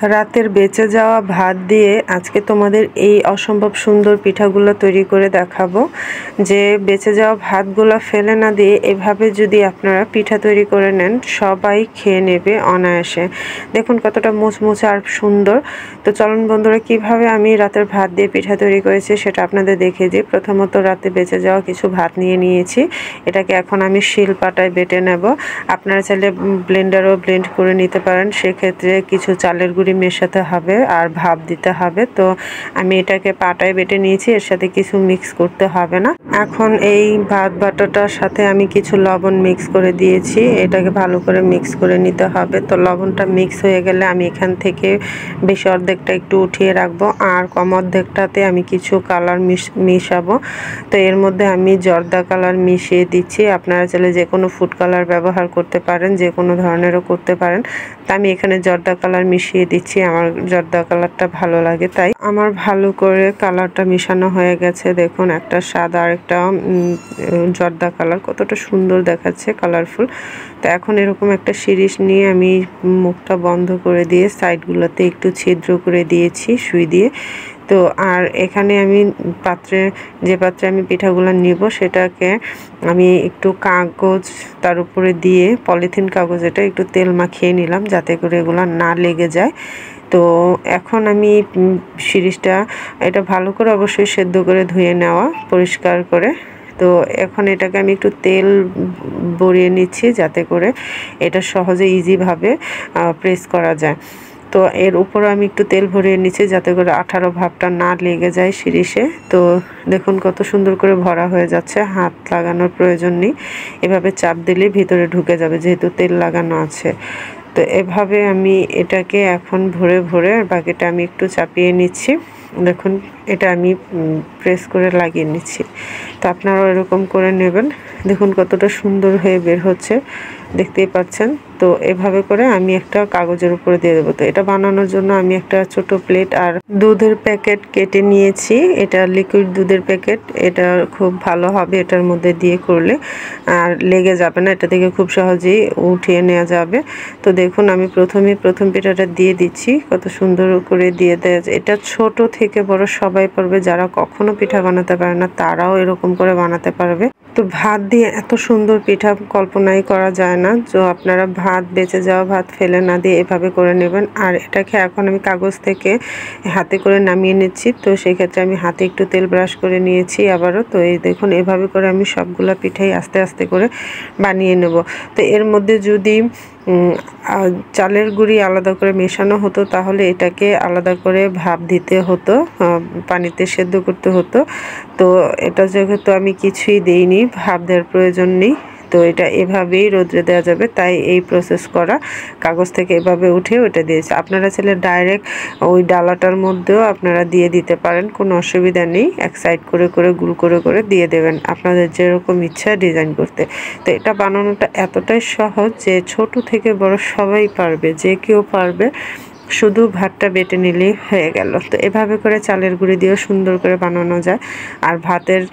রাতের বেঁচে যাওয়া ভাত দিয়ে আজকে তোমাদের এই অসম্ভব সুন্দর পিঠাগুলো তৈরি করে দেখাবো। যে বেঁচে যাওয়া ভাতগুলো ফেলে না দিয়ে এভাবে যদি আপনারা পিঠা তৈরি করে নেন, সবাই খেয়ে নেবে অনায়াসে। দেখুন কতটা মুচমুচে আর সুন্দর। তো চলুন বন্ধুরা, কিভাবে আমি রাতের ভাত দিয়ে পিঠা তৈরি করেছি সেটা আপনাদের দেখিয়ে দিই। প্রথমত রাতে বেঁচে যাওয়া কিছু ভাত নিয়ে নিয়েছি, এটাকে এখন আমি শিল পাটায় বেটে নেব। আপনারা চাইলে ব্লেন্ডারও ব্লেন্ড করে নিতে পারেন, সেক্ষেত্রে কিছু চালের গুঁড়ি মেশাতে হবে আর ভাপ দিতে হবে। তো আমি এটাকে পাটায় বেটে নিয়েছি, এর সাথে কিছু মিক্স করতে হবে না। এখন এই ভাত বাটাটার সাথে আমি কিছু লবণ মিক্স করে দিয়েছি, এটাকে ভালো করে মিক্স করে নিতে হবে। তো লবণটা মিক্স হয়ে গেলে আমি এখান থেকে বেশি অর্ধেকটা একটু উঠিয়ে রাখবো, আর কম অর্ধেকটাতে আমি কিছু কালার মিশাবো। তো এর মধ্যে আমি জর্দা কালার মিশিয়ে দিচ্ছি। আপনারা চাইলে যে কোনো ফুড কালার ব্যবহার করতে পারেন, যে কোনো ধরনেরও করতে পারেন। তা আমি এখানে জর্দা কালার মিশিয়ে দিচ্ছি, আমার জর্দা কালারটা ভালো লাগে তাই। আমার ভালো করে কালারটা মিশানো হয়ে গেছে। দেখুন একটা সাদা আর একটা জর্দা কালার, কতটা সুন্দর দেখাচ্ছে, কালারফুল। তো এখন এরকম একটা শিরিষ নিয়ে আমি মুখটা বন্ধ করে দিয়ে সাইডগুলোতে একটু ছিদ্র করে দিয়েছি সুই দিয়ে। তো আর এখানে আমি যে পাত্রে আমি পিঠাগুলো নিব সেটাকে আমি একটু কাগজ তার উপরে দিয়ে, পলিথিন কাগজ, এটা একটু তেল মাখিয়ে নিলাম যাতে করে এগুলো না লেগে যায়। তো এখন আমি শিরিষটা এটা ভালো করে অবশ্যই সেদ্ধ করে ধুয়ে নেওয়া পরিষ্কার করে। তো এখন এটাকে আমি একটু তেল ভরিয়ে নিচ্ছি যাতে করে এটা সহজে ইজিভাবে প্রেস করা যায়। তো এর উপরে আমি একটু তেল ভরিয়ে নিচ্ছি যাতে করে আঠালো ভাবটা না লেগে যায় শিরিষে। তো দেখুন কত সুন্দর করে ভরা হয়ে যাচ্ছে, হাত লাগানোর প্রয়োজন নেই, এভাবে চাপ দিলে ভিতরে ঢুকে যাবে যেহেতু তেল লাগানো আছে। তো এভাবে আমি এটাকে এখন ভরে ভরে বাকিটা আমি একটু চাপিয়ে নিচ্ছি। দেখুন এটা আমি প্রেস করে লাগিয়ে নিচ্ছি। তো আপনারাও এরকম করে নেবেন। দেখুন কতটা সুন্দর হয়ে বের হচ্ছে, দেখতেই পাচ্ছেন। তো এভাবে করে আমি একটা কাগজের উপরে দিয়ে দেবো। তো এটা বানানোর জন্য আমি একটা ছোট প্লেট আর দুধের প্যাকেট কেটে নিয়েছি, এটা লিকুইড দুধের প্যাকেট, এটা খুব ভালো হবে এটার মধ্যে দিয়ে করলে, আর লেগে যাবে না, এটা থেকে খুব সহজেই উঠিয়ে নেওয়া যাবে। তো দেখুন আমি প্রথম পিঠাটা দিয়ে দিচ্ছি, কত সুন্দর করে দিয়ে দেয়। এটা ছোট থেকে বড় সবাই পারবে, যারা কখনো পিঠা বানাতে পারে না তারাও এরকম করে বানাতে পারবে। তো ভাত দিয়ে এত সুন্দর পিঠা কল্পনাই করা যায় না। তো আপনারা বেঁচে যাওয়া ভাত ফেলে না দিয়ে এভাবে করে নেবেন। আর এটাকে এখন আমি কাগজ থেকে হাতে করে নামিয়ে নিচ্ছি। তো সেক্ষেত্রে আমি হাতে একটু তেল ব্রাশ করে নিয়েছি আবারও। তো এই দেখুন এভাবে করে আমি সবগুলা পিঠাই আস্তে আস্তে করে বানিয়ে নেব। তো এর মধ্যে যদি চালের গুঁড়ি আলাদা করে মেশানো হতো তাহলে এটাকে আলাদা করে ভাপ দিতে হতো, পানিতে সেদ্ধ করতে হতো। তো এটা যেহেতু আমি কিছুই দেইনি, ভাপ দেওয়ার প্রয়োজন নেই, তো এটা এভাবেই রোদ্রে দেওয়া যাবে, তাই এই প্রসেস করা। কাগজ থেকে এভাবে উঠে ওটা দিয়েছে। আপনারা চাইলে ডাইরেক্ট ওই ডালাটার মধ্যেও আপনারা দিয়ে দিতে পারেন, কোনো অসুবিধা নেই। এক সাইড করে করে গুল করে করে দিয়ে দেবেন আপনাদের যেরকম ইচ্ছা ডিজাইন করতে। তো এটা বানানোটা এতটাই সহজ যে ছোট থেকে বড় সবাই পারবে, যে কেউ পারবে, শুধু ভাতটা বেটে নিলেই হয়ে গেল। তো এভাবে করে চালের গুঁড়ি দিয়েও সুন্দর করে বানানো যায়। আর ভাতের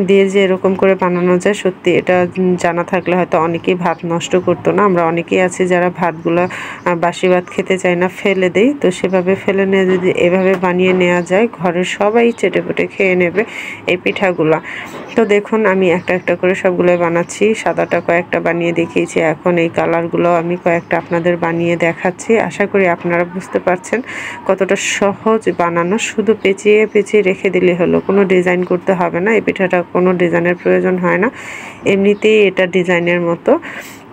দিয়ে যে এরকম করে বানানো যায়, সত্যি এটা জানা থাকলে হয়তো অনেকেই ভাত নষ্ট করতো না। আমরা অনেকেই আছি যারা ভাতগুলো বাসি ভাত খেতে চাই না, ফেলে দেই। তো সেভাবে ফেলে নিয়ে যদি এভাবে বানিয়ে নেওয়া যায়, ঘরের সবাই চেটেপুটে খেয়ে নেবে এই পিঠাগুলো। তো দেখুন আমি একটা একটা করে সবগুলো বানাচ্ছি, সাদাটা কয়েকটা বানিয়ে দেখিয়েছি, এখন এই কালারগুলো আমি কয়েকটা আপনাদের বানিয়ে দেখাচ্ছি। আশা করি আপনারা বুঝতে পারছেন কতটা সহজ বানানো, শুধু পেঁচিয়ে পেঁচিয়ে রেখে দিলে হলো, কোনো ডিজাইন করতে হবে না। এই পিঠাটা কোনো ডিজাইনের প্রয়োজন হয় না, এমনিতেই এটা ডিজাইনের মতো।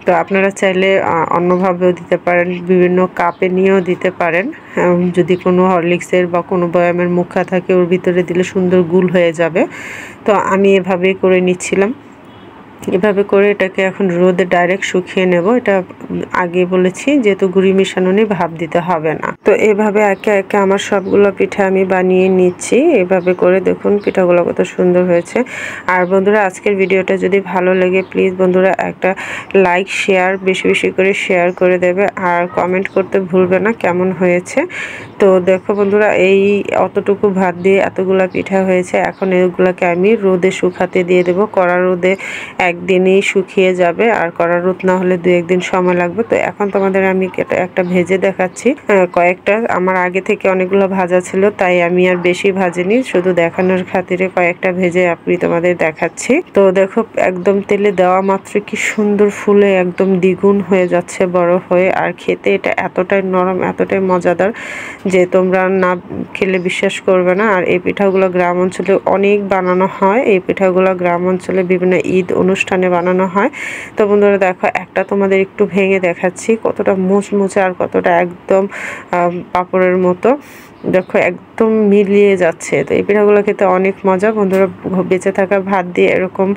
তো আপনারা চাইলে অন্যভাবেও দিতে পারেন, বিভিন্ন কাপে নিয়েও দিতে পারেন। যদি কোনো হরলিক্সের বা কোনো বয়ামের মুখা থাকে ওর ভিতরে দিলে সুন্দর গুল হয়ে যাবে। তো আমি এভাবেই করে নিচ্ছিলাম। এভাবে করে এটাকে এখন রোদে ডাইরেক্ট শুকিয়ে নেব। এটা আগে বলেছি যেহেতু গুঁড়ি মিশানো নেই, ভাপ দিতে হবে না। তো এভাবে একে একে আমার সবগুলো পিঠা আমি বানিয়ে নিচ্ছি। এভাবে করে দেখুন পিঠাগুলো কত সুন্দর হয়েছে। আর বন্ধুরা আজকের ভিডিওটা যদি ভালো লাগে প্লিজ বন্ধুরা একটা লাইক শেয়ার বেশি বেশি করে শেয়ার করে দেবে, আর কমেন্ট করতে ভুলবে না কেমন হয়েছে। তো দেখো বন্ধুরা এই অতটুকু ভাত দিয়ে এতগুলা পিঠা হয়েছে। এখন এগুলোকে আমি রোদে শুকাতে দিয়ে দেবো, কড়া রোদে একদিনেই শুকিয়ে যাবে, আর কড়া রোদ না হলে 2-1 দিন সময় লাগবে। তো এখন তোমাদের আমি একটা ভেজে দেখাচ্ছি। কয়েকটা আমার আগে থেকে অনেকগুলো ভাজা ছিল, তাই আমি আর বেশি ভাজিনি, শুধু দেখানোর খাতিরে কয়েকটা ভেজে আমি তোমাদের দেখাচ্ছি। তো দেখো একদম তেলে দেওয়া মাত্র কি সুন্দর ফুলে একদম দ্বিগুণ হয়ে যাচ্ছে বড় হয়ে। আর খেতে এটা এতটাই নরম, এতটাই মজাদার যে তোমরা না খেলে বিশ্বাস করবে না। আর এই পিঠাগুলো গ্রাম অঞ্চলে অনেক বানানো হয়। এই পিঠাগুলো গ্রাম অঞ্চলে বিভিন্ন ঈদ অনুষ্ঠানে বানানো হয়। তো বন্ধুরা দেখো একটা তোমাদের একটু ভেঙে দেখাচ্ছি কতটা মুচমুচে আর কতটা একদম পাপড়ের মতো। দেখো একদম মিলিয়ে যাচ্ছে। তো এই পিঠাগুলো খেতে অনেক মজা। বন্ধুরা বেঁচে থাকা ভাত দিয়ে এরকম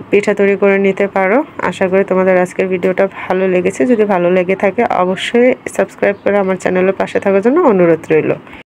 পিঠা তৈরি করে নিতে পারো। আশা করি তোমাদের আজকের ভিডিওটা ভালো লেগেছে। যদি ভালো লেগে থাকে অবশ্যই সাবস্ক্রাইব করে আমার চ্যানেলের পাশে থাকার জন্য অনুরোধ রইল।